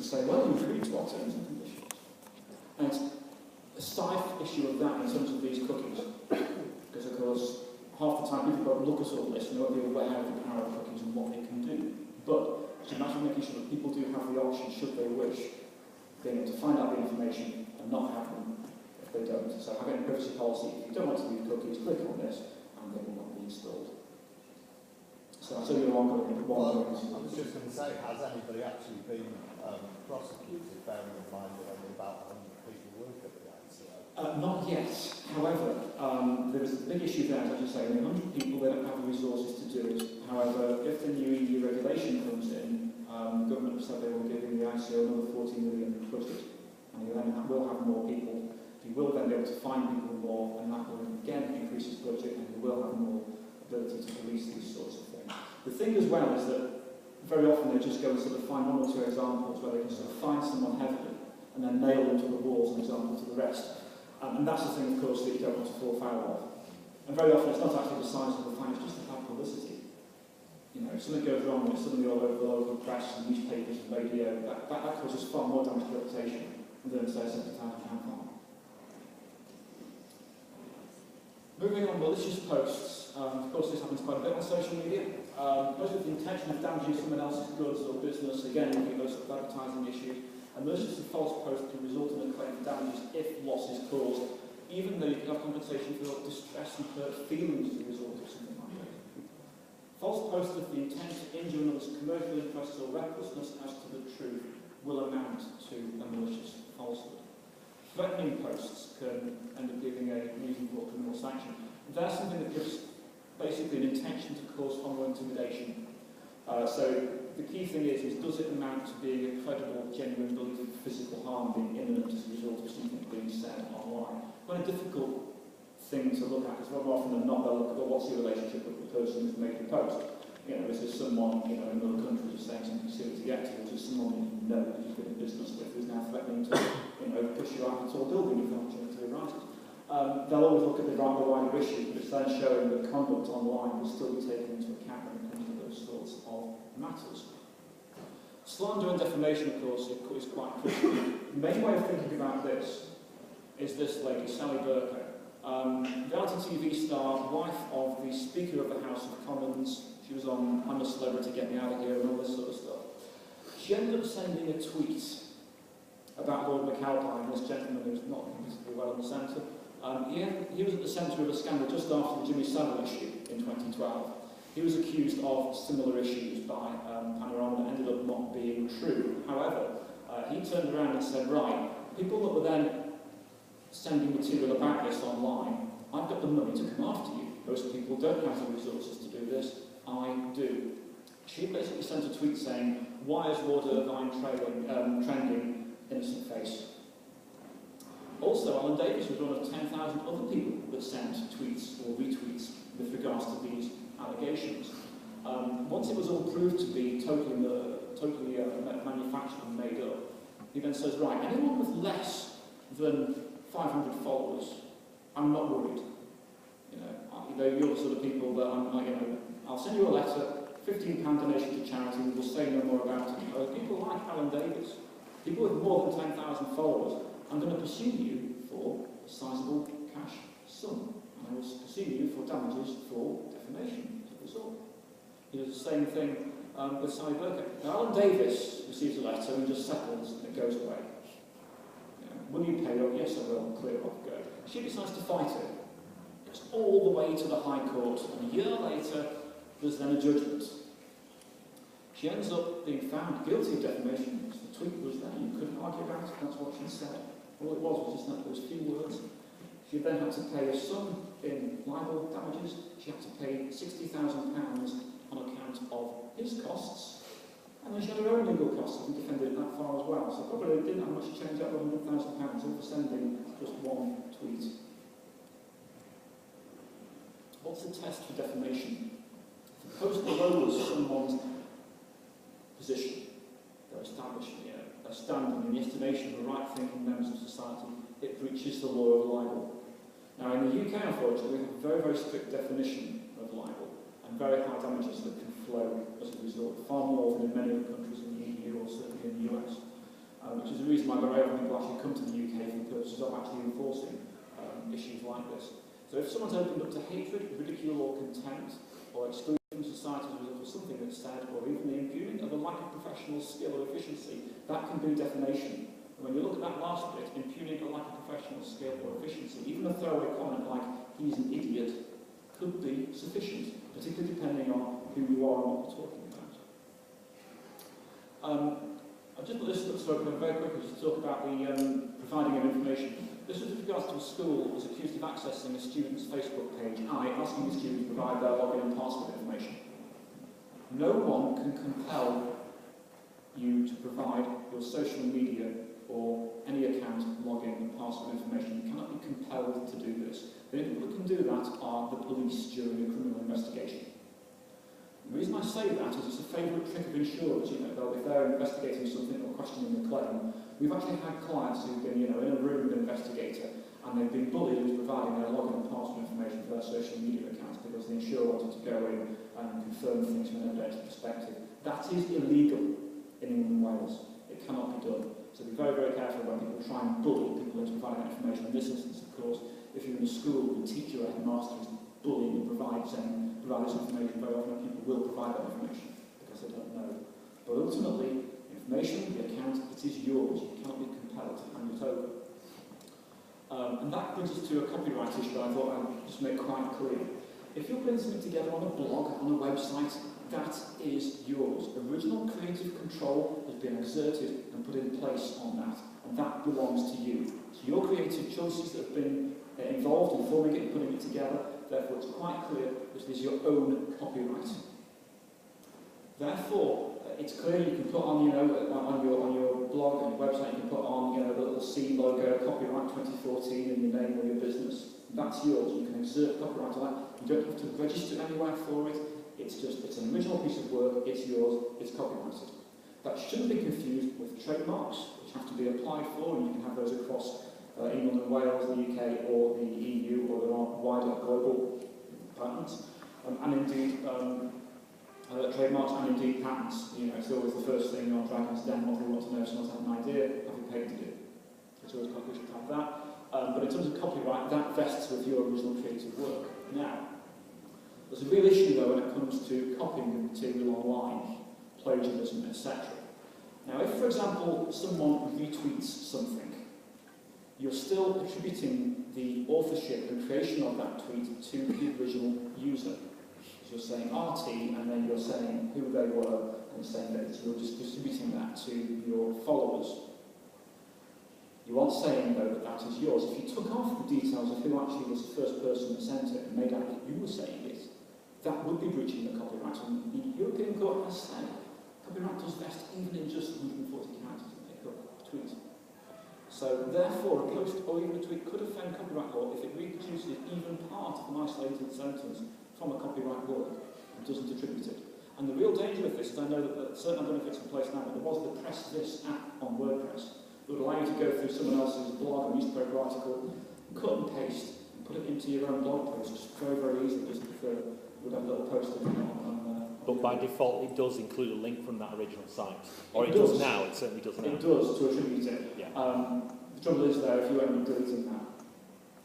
say, well, you agree to our terms and conditions. And it's a side issue of that in terms of these cookies. Because, of course, half the time people don't look at all this and they'll be aware of the power of cookies and what they can do. But it's a matter of making sure that people do have the option, should they wish, being able to find out the information and not have them if they don't. So having a privacy policy, if you don't want to use cookies, click on this and they will not be installed. So that's only one going. Well, I was just going to say, has anybody actually been prosecuted, bearing in mind that only about 100 people work at the ICO? Not yet. However, there is a big issue there, as you say, only 100 people, they don't have the resources to do it. However, if the new EU regulation comes in, the government has said they will give the ICO another 40 million budget, and he then will have more people. He will then be able to find people more, and that will again increase his budget, and he will have more ability to police these sorts of things. The thing as well is that very often they just go and sort of find one or two examples where they can sort of find someone heavily and then nail them to the walls, an example to the rest. And that's the thing, of course, that you don't want to fall foul of. And very often it's not actually the size of the fine, it's just the bad publicity. You know, if something goes wrong, it's suddenly all over the local press and newspapers and radio, that causes far more damage to reputation than, say, a £70,000 fine. Moving on, malicious posts. Of course, this happens quite a bit on social media. Most with the intention of damaging someone else's goods or business, again, looking at those sort of advertising issues. A malicious and false post can result in a claim for damages if loss is caused, even though you can have compensation for distress and hurt feelings as a result of something like that. False posts with the intent to injure another's commercial interests or recklessness as to the truth will amount to a malicious falsehood. Threatening posts can end up giving a reason for criminal sanction. There's something that gives basically an intention to cause harm or intimidation. So the key thing is does it amount to being a credible, genuine belief of physical harm being imminent as a result of something being said online? Quite a difficult thing to look at, because more often than not they'll look at, well, what's your relationship with the person who's made the post? You know, is this someone, you know, in another country who's saying something silly to get to, or is it someone that you know that you've been in business with who's now threatening to, you know, push you out of a tall building if an opportunity arises? They'll always look at the wider issue, but it's then showing that conduct online will still be taken into account when it comes to those sorts of matters. Slander and defamation, of course, is quite critical. The main way of thinking about this is this lady, Sally Burker, reality TV star, wife of the Speaker of the House of Commons. She was on I'm a Celebrity, Get Me Out of Here, and all this sort of stuff. She ended up sending a tweet about Lord McAlpine, this gentleman who's not particularly well in the centre. He was at the centre of a scandal just after the Jimmy Savile issue in 2012. He was accused of similar issues by Panorama that ended up not being true. However, he turned around and said, right, people that were then sending material about this online, I've got the money to come after you. Most people don't have the resources to do this. I do. She basically sent a tweet saying, why is Lord Irvine trending innocent face? Also, Alan Davies was one of 10,000 other people that sent tweets or retweets with regards to these allegations. Once it was all proved to be totally manufactured and made up, he then says, right, anyone with less than 500 followers, I'm not worried. You're the sort of people that I'll send you a letter, £15 donation to charity, and we'll say no more about it. People like Alan Davies, people with more than 10,000 followers, I'm going to pursue you for a sizable cash sum. And I will pursue you for damages for defamation as a result. He does the same thing with Sally Burker. Now, Alan Davies receives a letter and just settles and it goes away. Will you pay up? Yes, I will. Clear off, go. She decides to fight it. It's all the way to the High Court, and a year later, there's then a judgment. She ends up being found guilty of defamation. The tweet was there, you couldn't argue about it, that's what she said. All it was just that those few words. She then had to pay a sum in libel damages. She had to pay £60,000 on account of his costs. And then she had her own legal costs and defended it that far as well. So probably didn't have much change out of £100,000 over sending just one tweet. What's the test for defamation? If a post lowers someone's position, their establishment, their standing in the estimation of the right-thinking members of society, it breaches the law of libel. Now, in the UK, unfortunately, we have a very, very strict definition of libel and very high damages that can flow as a result, far more than in many other countries in the EU or certainly in the US. reason why very often people actually come to the UK for the purposes of actually enforcing issues like this. So if someone's opened up to hatred, ridicule or contempt, or exclusion from society as a result of something that's said, or even the impugning of a lack of professional skill or efficiency, that can be defamation. And when you look at that last bit, impugning a lack of professional skill or efficiency, even a throwaway comment like, he's an idiot, could be sufficient, particularly depending on who you are and what you're talking about. I've just put this open very quickly just to talk about the providing of information. This was with regards to a school that was accused of accessing a student's Facebook page, asking the student to provide their login and password information. No one can compel you to provide your social media or any account login and password information. You cannot be compelled to do this. The only people that can do that are the police during a criminal investigation. The reason I say that is it's a favourite trick of insurers. You know, if they're investigating something or questioning a claim, we've actually had clients who've been, in a room with an investigator and they've been bullied who's providing their login and password information for their social media accounts because the insurer wanted to go in and confirm things from an evidential perspective. That is illegal in England and Wales. It cannot be done. So be very, very careful when people try and bully people into providing that information. In this instance, of course, if you're in a school, the teacher or headmaster is bullying and provide this information, very often people will provide that information because they don't know. But ultimately, information, the account, it is yours. You cannot be compelled to hand it over. And that brings us to a copyright issue that I thought I'd just make quite clear. If you're putting something together on a blog, on a website, that is yours. Original creative control has been exerted and put in place on that, and that belongs to you. So your creative choices that have been involved in forming it and putting it together, therefore it's quite clear that it is your own copyright. Therefore, it's clear you can put on, on your blog and your website, you can put on, the little C logo, copyright 2014 in your name or your business. That's yours. You can exert copyright on that. You don't have to register anywhere for it. It's an original piece of work. It's yours. It's copyrighted. That shouldn't be confused with trademarks, which have to be applied for, and you can have those across England and Wales, the UK, or the EU, or there are wider global patents, and indeed. Trademarks and indeed patents. It's always the first thing on Dragon's Den. What we want to know if someone's had an idea, have you patented it? It's always quite good to have that. But in terms of copyright, that vests with your original creative work. Now, there's a real issue though when it comes to copying material online, plagiarism, etc. Now, if, for example, someone retweets something, you're still attributing the authorship and creation of that tweet to the original user. You're saying RT, and then you're saying who they were, and saying that you're just distributing that to your followers. You aren't saying, though, that that is yours. If you took off the details of who actually was the first person that sent it and made out that you were saying it, that would be breaching the copyright. And the European Court has said copyright does vest even in just 140 characters that make up a tweet. So, therefore, a post or even a tweet could offend copyright law if it reproduces even part of an isolated sentence from a copyright word and doesn't attribute it. And the real danger of this is I know that certain benefits in place now, but there was the Press This app on WordPress that would allow you to go through someone else's blog or newspaper article, cut and paste, and put it into your own blog post just very, very easily. Just you would have a little post on but by default, it does include a link from that original site. Or it does now, it certainly does now. It does, to attribute it. Yeah. The trouble is, though, if you end up deleting that,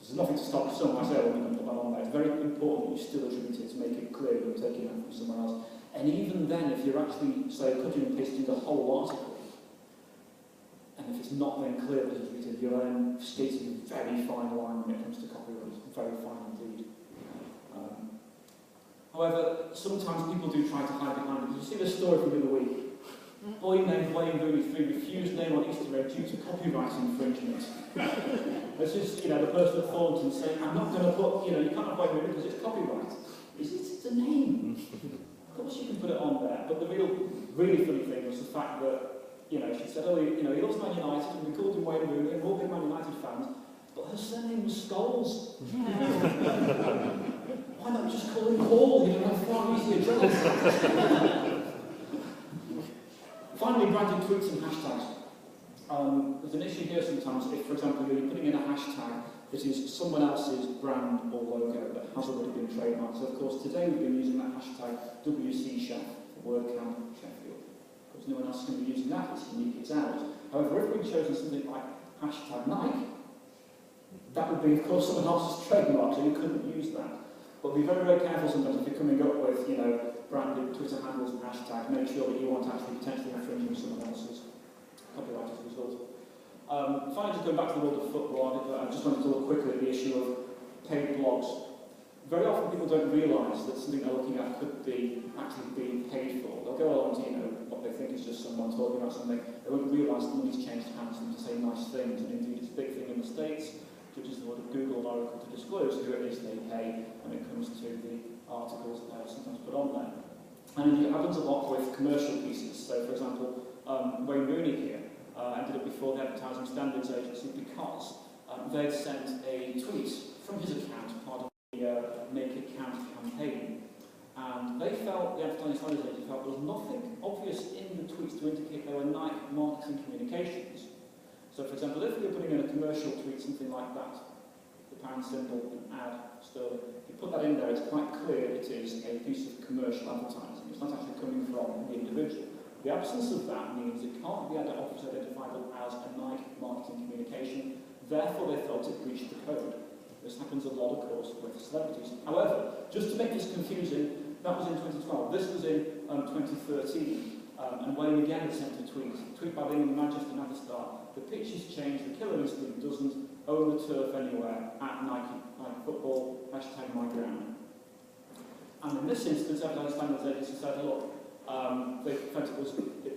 there's nothing to stop someone saying, well, we can put that on there. It's very important that you still attribute it to make it clear that you're taking that from someone else. And even then, if you're actually, say, cutting and pasting the whole article, and if it's not then clear that it's attributed, you're then skating a very fine line when it comes to copyright. Very fine indeed. However, sometimes people do try to hide behind it. Did you see the story from the other week? Boy named Wayne Rooney 3 refused name on Easter egg due to copyright infringement. This is, the person at Thornton saying, I'm not going to put, you can't have Wayne Rooney because it's copyright. It's a name. Of course you can put it on there, but the really funny thing was the fact that, she said, he loves Man United, and we called him Wayne Rooney, and we're all big Man United fans, but her surname was Scholes. Why not just call him Paul? You'd have a far easier job. Finally, branded tweets and hashtags. There's an issue here sometimes if, for example, you're putting in a hashtag that is someone else's brand or logo that has already been trademarked. So, of course, today we've been using that hashtag WCChef for WordCamp Sheffield. Of course, no one else is going to be using that. It's unique, it's ours. However, if we'd chosen something like hashtag Nike, that would be, of course, someone else's trademark, so you couldn't use that. But be very, very careful sometimes if you're coming up with, branded Twitter handles and hashtags. Make sure that you won't actually potentially infringing someone else's copyright as a result. Finally, just going back to the world of football, I just wanted to look quickly at the issue of paid blogs. Very often people don't realise that something they're looking at could be actually being paid for. They'll go along to, what they think is just someone talking about something. They won't realise that money's changed hands and to say nice things. And indeed, it's a big thing in the States, such as the word of Google and Oracle to disclose who it is they pay when it comes to the articles that are sometimes put on there. And it happens a lot with commercial pieces. So, for example, Wayne Rooney here ended up before the Advertising Standards Agency because they'd sent a tweet from his account, part of the Make It Count campaign. And they felt, the Advertising Standards Agency felt, there was nothing obvious in the tweets to indicate they were Nike marketing communications. So, for example, if you're putting in a commercial tweet, something like that, the pound symbol, an ad, sterling, if you put that in there, it's quite clear it is a piece of commercial advertising. It's not actually coming from the individual. The absence of that means it can't be identifiable as a Nike marketing communication. Therefore, they felt it breached the code. This happens a lot, of course, with celebrities. However, just to make this confusing, that was in 2012. This was in 2013. And Wayne again had sent a tweet by the England Manchester and at the start. The pitch has changed, the killer instinct doesn't own the turf anywhere, at Nike football, hashtag my ground. And in this instance, Advertising Standards Agency said, look, they felt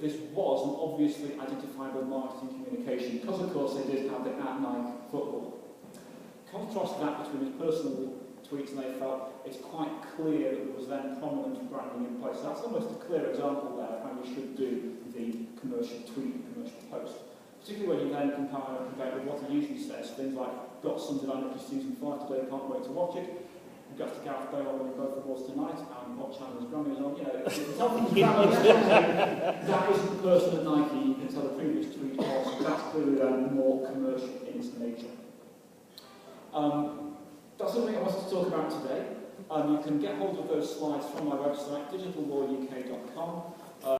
this was an obviously identifiable marketing communication, because of course they did have the at Nike football. Contrast that between his personal tweets, and they felt it's quite clear that there was then prominent branding in place. So that's almost a clear example there of how we should do the commercial tweet, the commercial post. Particularly when you then compare with what he usually says, things like, got some Dynamic season 5 today, can't wait to watch it. Got to Gareth Bale when we go for balls tonight, and what channel is Grammy is on, that isn't the person at Nike, you can tell the previous tweet was, so that's clearly then more commercial in its nature. That's something I wanted to talk about today. You can get hold of those slides from my website, digitallawuk.com.